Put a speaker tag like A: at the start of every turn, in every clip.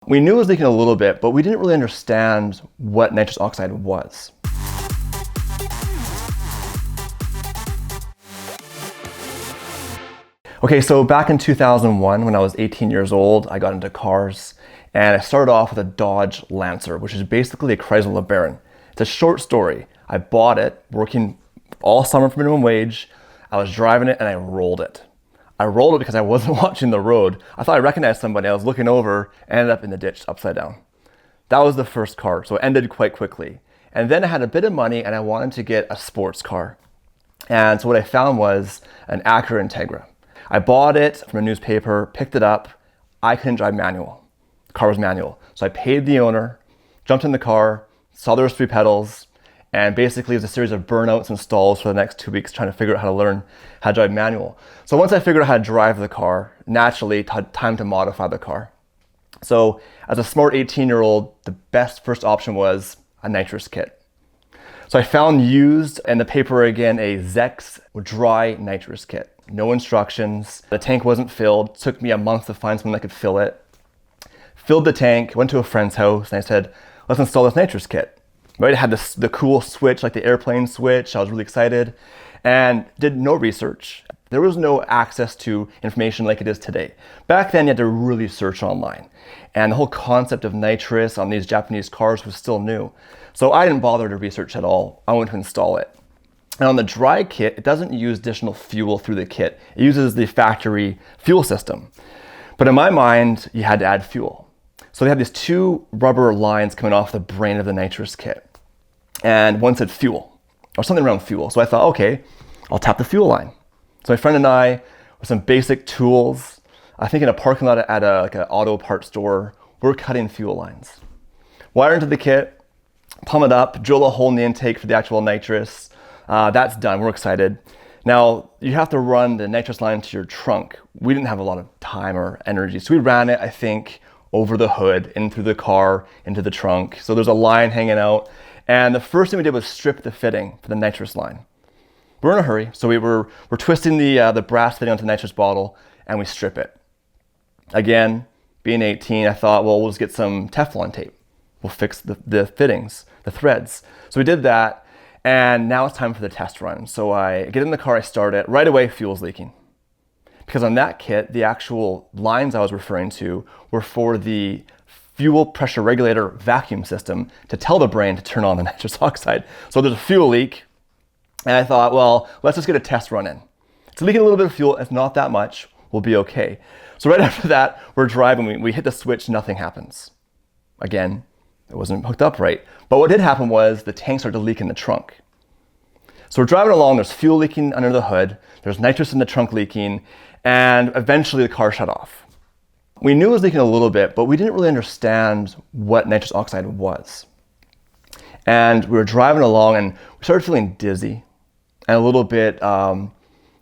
A: We knew it was leaking a little bit, but we didn't really understand what nitrous oxide was. Okay, so back in 2001, when I was 18 years old, I got into cars, and I started off with a Dodge Lancer, which is basically a Chrysler LeBaron. It's a short story. I bought it working all summer for minimum wage. I was driving it and I rolled it. I rolled it because I wasn't watching the road. I thought I recognized somebody. I was looking over, ended up in the ditch upside down. That was the first car, so it ended quite quickly. And then I had a bit of money and I wanted to get a sports car. And so what I found was an Acura Integra. I bought it from a newspaper, picked it up. I couldn't drive manual. The car was manual. So I paid the owner, jumped in the car, saw there was 3 pedals, and basically it was a series of burnouts and stalls for the next 2 weeks trying to figure out how to learn how to drive manual. So once I figured out how to drive the car, naturally it had time to modify the car. So as a smart 18-year-old, the best first option was a nitrous kit. So I found used in the paper again a Zex dry nitrous kit. No instructions. The tank wasn't filled. It took me a month to find someone that could fill it. Filled the tank, went to a friend's house, and I said, let's install this nitrous kit. Right, it had the cool switch, like the airplane switch. I was really excited and did no research. There was no access to information like it is today. Back then, you had to really search online. And the whole concept of nitrous on these Japanese cars was still new. So I didn't bother to research at all. I went to install it. And on the dry kit, it doesn't use additional fuel through the kit. It uses the factory fuel system. But in my mind, you had to add fuel. So they have these 2 rubber lines coming off the brain of the nitrous kit. And one said fuel, or something around fuel. So I thought, okay, I'll tap the fuel line. So my friend and I, with some basic tools, I think in a parking lot at like an auto parts store, we're cutting fuel lines. Wire into the kit, plumb it up, drill a hole in the intake for the actual nitrous. That's done, we're excited. Now, you have to run the nitrous line to your trunk. We didn't have a lot of time or energy, so we ran it, I think, over the hood, in through the car, into the trunk. So there's a line hanging out. And the first thing we did was strip the fitting for the nitrous line. We're in a hurry, so we're twisting the brass fitting onto the nitrous bottle, and we strip it. Again, being 18, I thought, well, we'll just get some Teflon tape. We'll fix the fittings, the threads. So we did that, and now it's time for the test run. So I get in the car, I start it. Right away, fuel's leaking. Because on that kit, the actual lines I was referring to were for the fuel pressure regulator vacuum system to tell the brain to turn on the nitrous oxide. So there's a fuel leak, and I thought, well, let's just get a test run in. It's leaking a little bit of fuel, it's not that much, we'll be okay. So right after that, we're driving, we hit the switch, nothing happens. Again, it wasn't hooked up right. But what did happen was the tank started to leak in the trunk. So we're driving along, there's fuel leaking under the hood, there's nitrous in the trunk leaking, and eventually the car shut off. We knew it was leaking a little bit, but we didn't really understand what nitrous oxide was. And we were driving along and we started feeling dizzy and a little bit, my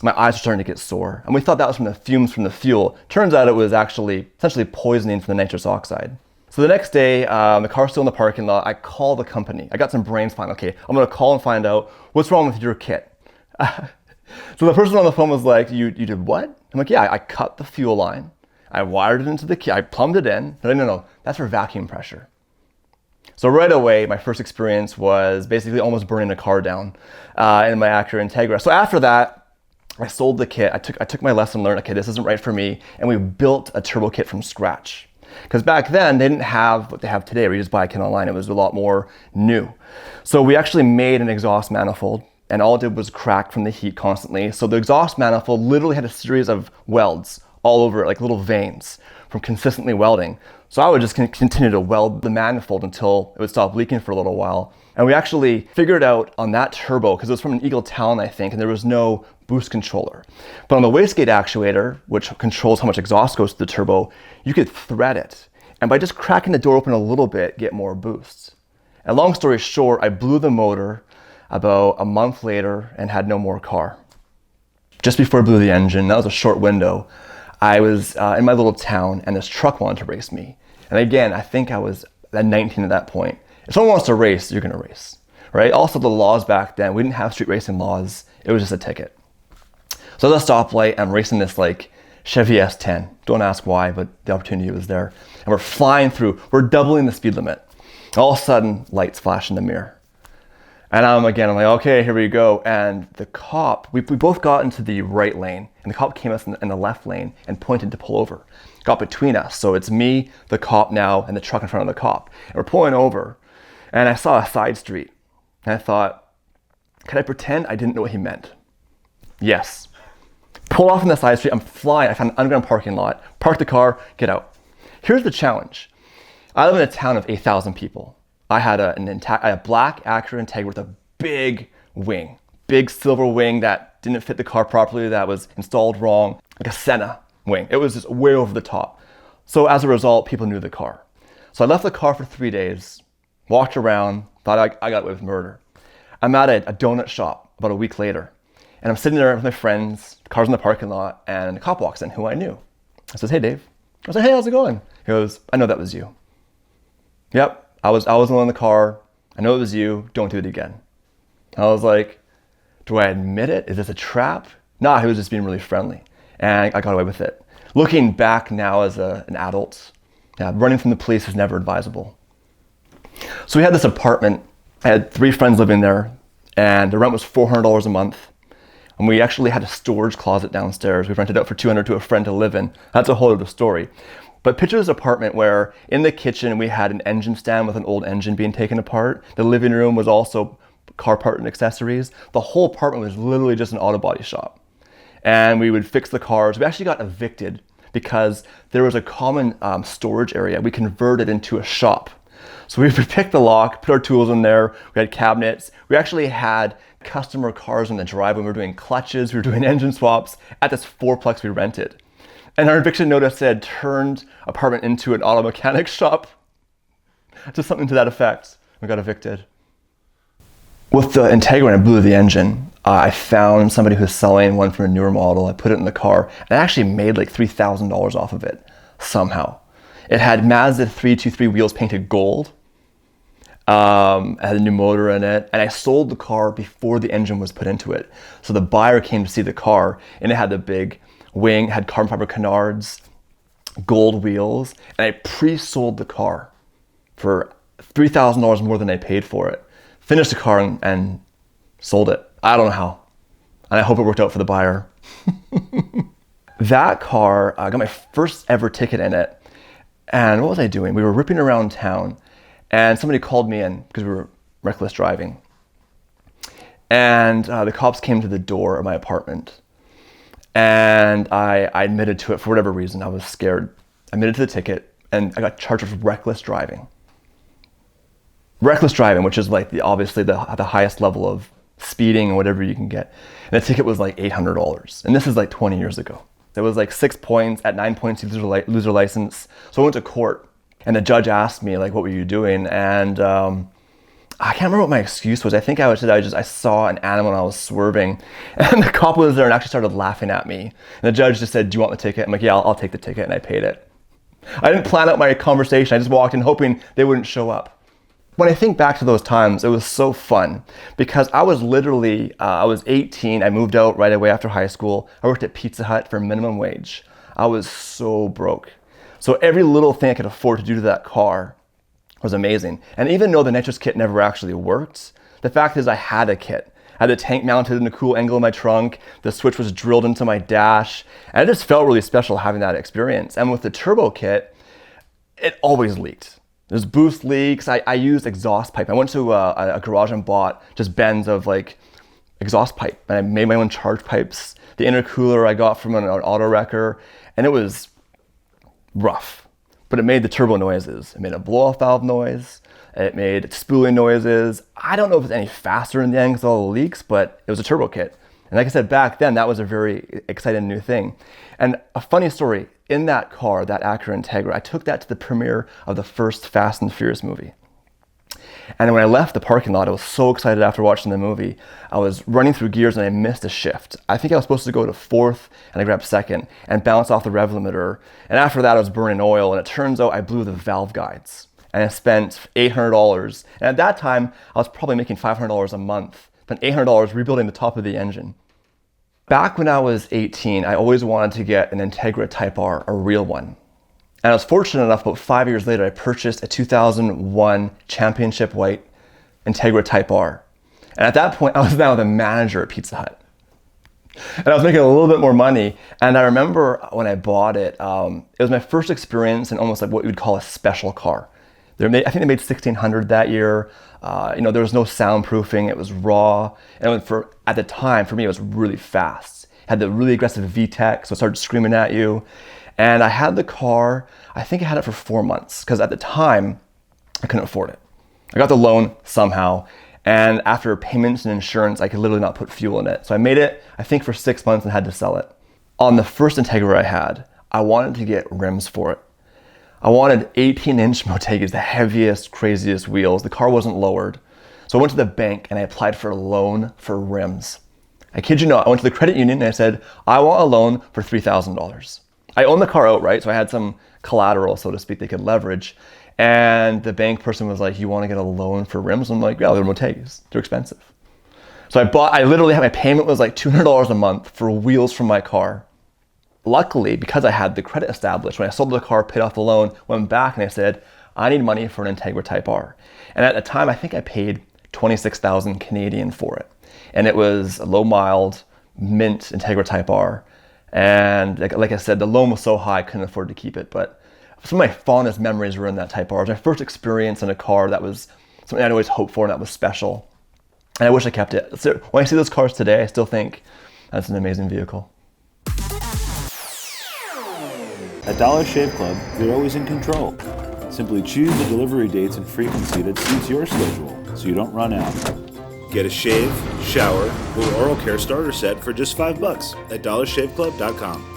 A: eyes were starting to get sore. And we thought that was from the fumes from the fuel. Turns out it was actually essentially poisoning from the nitrous oxide. So the next day, the car's still in the parking lot. I call the company. I got some brains fine. Okay, I'm gonna call and find out what's wrong with your kit. So the person on the phone was like, you did what? I'm like, yeah, I cut the fuel line. I wired it into the kit. I plumbed it in. No, that's for vacuum pressure. So right away, my first experience was basically almost burning a car down in my Acura Integra. So after that, I sold the kit. I took my lesson learned. Okay, this isn't right for me. And we built a turbo kit from scratch. Because back then, they didn't have what they have today, where you just buy a kit online. It was a lot more new. So we actually made an exhaust manifold, and all it did was crack from the heat constantly. So the exhaust manifold literally had a series of welds all over it, like little veins from consistently welding. So I would just continue to weld the manifold until it would stop leaking for a little while. And we actually figured out on that turbo, because it was from an Eagle Talon, I think, and there was no boost controller. But on the wastegate actuator, which controls how much exhaust goes to the turbo, you could thread it. And by just cracking the door open a little bit, get more boosts. And long story short, I blew the motor about a month later and had no more car. Just before I blew the engine, that was a short window, I was in my little town and this truck wanted to race me. And again, I think I was at 19 at that point. If someone wants to race, you're gonna race, right? Also the laws back then, we didn't have street racing laws. It was just a ticket. So at the stoplight, I'm racing this like Chevy S10. Don't ask why, but the opportunity was there. And we're flying through. We're doubling the speed limit. All of a sudden, lights flash in the mirror. And I'm like, okay, here we go. And the cop, we both got into the right lane, and the cop came us in the left lane and pointed to pull over. Got between us. So it's me, the cop now, and the truck in front of the cop. And we're pulling over, and I saw a side street. And I thought, could I pretend I didn't know what he meant? Yes. Pull off on the side street, I'm flying. I found an underground parking lot, park the car, get out. Here's the challenge. I live in a town of 8,000 people. I had a black Acura Integra with a big wing, big silver wing that didn't fit the car properly, that was installed wrong, like a Senna wing. It was just way over the top. So as a result, people knew the car. So I left the car for 3 days, walked around, thought I got away with murder. I'm at a donut shop about a week later, and I'm sitting there with my friends, cars in the parking lot, and a cop walks in who I knew. I says, "Hey, Dave." I said, "Hey, how's it going?" He goes, "I know that was you." Yep. I was alone in the car. I know it was you. Don't do it again. I was like, do I admit it? Is this a trap? Nah, he was just being really friendly. And I got away with it. Looking back now as an adult, running from the police was never advisable. So we had this apartment. I had 3 friends living there, and the rent was $400 a month. And we actually had a storage closet downstairs. We rented out for $200 to a friend to live in. That's a whole other story. But picture this apartment where in the kitchen we had an engine stand with an old engine being taken apart. The living room was also car part and accessories. The whole apartment was literally just an auto body shop. And we would fix the cars. We actually got evicted because there was a common storage area. We converted into a shop. So we would pick the lock, put our tools in there. We had cabinets. We actually had customer cars in the driveway. We were doing clutches. We were doing engine swaps at this 4-plex we rented. And our eviction notice said turned apartment into an auto mechanic shop. Just something to that effect. We got evicted. With the Integra, when I blew the engine, I found somebody who was selling one from a newer model. I put it in the car, and I actually made like $3,000 off of it somehow. It had Mazda 323 wheels painted gold. It had a new motor in it, and I sold the car before the engine was put into it. So the buyer came to see the car, and it had the big wing, had carbon fiber canards, gold wheels, and I pre-sold the car for $3,000 more than I paid for it. Finished the car and sold it. I don't know how. And I hope it worked out for the buyer. That car, I got my first ever ticket in it. And what was I doing? We were ripping around town, and somebody called me in because we were reckless driving. And the cops came to the door of my apartment. And I admitted to it for whatever reason. I was scared. I admitted to the ticket, and I got charged with reckless driving. Reckless driving, which is like obviously the highest level of speeding or whatever you can get. And the ticket was like $800. And this is like 20 years ago. There was like 6 points. At 9 points, you lose your license. So I went to court, and the judge asked me, like, what were you doing? And I can't remember what my excuse was. I think I saw an animal and I was swerving. And the cop was there and actually started laughing at me. And the judge just said, "Do you want the ticket?" I'm like, "Yeah, I'll take the ticket," and I paid it. I didn't plan out my conversation. I just walked in hoping they wouldn't show up. When I think back to those times, it was so fun because I was literally, I was 18. I moved out right away after high school. I worked at Pizza Hut for minimum wage. I was so broke. So every little thing I could afford to do to that car was amazing. And even though the Nitrous kit never actually worked, the fact is I had a kit. I had the tank mounted in a cool angle in my trunk. The switch was drilled into my dash. And it just felt really special having that experience. And with the turbo kit, it always leaked. There's boost leaks. I used exhaust pipe. I went to a garage and bought just bends of like exhaust pipe. And I made my own charge pipes. The intercooler I got from an auto wrecker. And it was rough, but it made the turbo noises. It made a blow-off valve noise. It made spooling noises. I don't know if it's any faster in the end because of all the leaks, but it was a turbo kit. And like I said, back then, that was a very exciting new thing. And a funny story, in that car, that Acura Integra, I took that to the premiere of the first Fast and Furious movie. And when I left the parking lot, I was so excited after watching the movie. I was running through gears and I missed a shift. I think I was supposed to go to 4th and I grabbed 2nd and bounce off the rev limiter. And after that, I was burning oil, and it turns out I blew the valve guides. And I spent $800. And at that time, I was probably making $500 a month. Spent $800 rebuilding the top of the engine. Back when I was 18, I always wanted to get an Integra Type R, a real one. And I was fortunate enough, about 5 years later, I purchased a 2001 championship white Integra Type R. And at that point, I was now the manager at Pizza Hut. And I was making a little bit more money. And I remember when I bought it, it was my first experience in almost like what you would call a special car. I think they made 1,600 that year. There was no soundproofing. It was raw. And at the time, for me, it was really fast. It had the really aggressive VTEC, so it started screaming at you. And I had the car, I think I had it for 4 months, because at the time, I couldn't afford it. I got the loan somehow. And after payments and insurance, I could literally not put fuel in it. So I made it, I think, for 6 months and had to sell it. On the first Integra I had, I wanted to get rims for it. I wanted 18-inch Motegas, the heaviest, craziest wheels. The car wasn't lowered. So I went to the bank and I applied for a loan for rims. I kid you not, I went to the credit union and I said, I want a loan for $3,000. I owned the car outright, so I had some collateral, so to speak, they could leverage. And the bank person was like, you want to get a loan for rims? I'm like, yeah, they're Motegas. They're expensive. So I literally had, my payment was like $200 a month for wheels from my car. Luckily, because I had the credit established, when I sold the car, paid off the loan, went back and I said, I need money for an Integra Type R. And at the time, I think I paid 26,000 Canadian for it. And it was a low mild, mint Integra Type R. And like I said, the loan was so high, I couldn't afford to keep it. But some of my fondest memories were in that Type R. It was my first experience in a car that was something I'd always hoped for and that was special. And I wish I kept it. So when I see those cars today, I still think that's an amazing vehicle.
B: At Dollar Shave Club, you're always in control. Simply choose the delivery dates and frequency that suits your schedule so you don't run out.
C: Get a shave, shower, or oral care starter set for just $5 at dollarshaveclub.com.